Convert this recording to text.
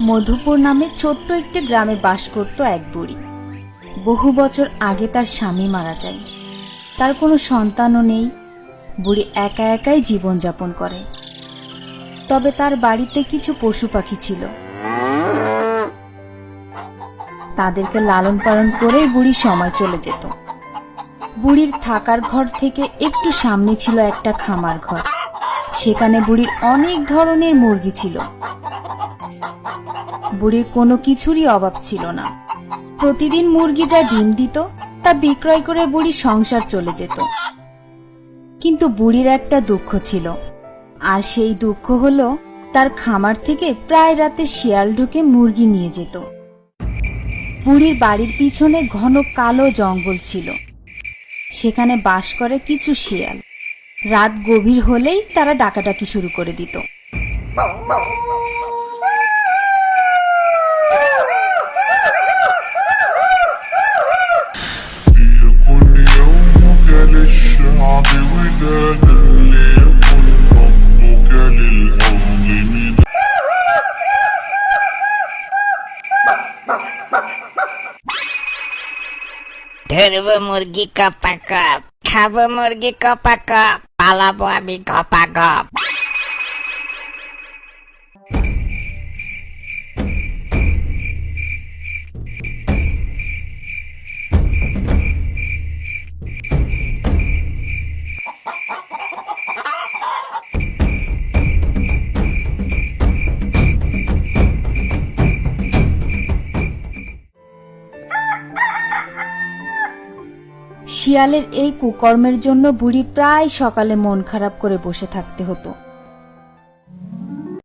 মধুপুর নামে ছোট্ট একটি গ্রামে বাস করত এক বুড়ি। বহু বছর আগে তার স্বামী মারা যায়। তার কোনো সন্তানও নেই। বুড়ি একা একাই জীবনযাপন করে। তবে তার বাড়িতে কিছু পশু পাখি ছিল। তাদেরকে লালন পালন করেই বুড়ির সময় চলে যেত। বুড়ির থাকার ঘর থেকে একটু সামনে ছিল একটা খামার ঘর। সেখানে বুড়ির অনেক ধরনের মুরগি ছিল। বুড়ির কোনো কিছুরই অভাব ছিল না। প্রতিদিন মুরগি যা ডিম দিত তা বিক্রয় করে বুড়ির সংসার চলে যেত। কিন্তু বুড়ির একটা দুঃখ ছিল, আর সেই দুঃখ হলো তার খামার থেকে প্রায় রাতে শিয়াল ঢুকে মুরগি নিয়ে যেত। বুড়ির বাড়ির পিছনে ঘন কালো জঙ্গল ছিল। সেখানে বাস করে কিছু শিয়াল। রাত গভীর হলেই তারা ডাকাডাকি শুরু করে দিত। ليكن يومك للشعب ودادا ليكن ربك للأرض مدادا ধরবো মুরগি কপা কপ, খাবো মুরগি কপা কপ, পালাবো আমি কপা কপ। শিয়ালের এই কুকর্মের জন্য বুড়ি প্রায় সকালে মন খারাপ করে বসে থাকতে হতো।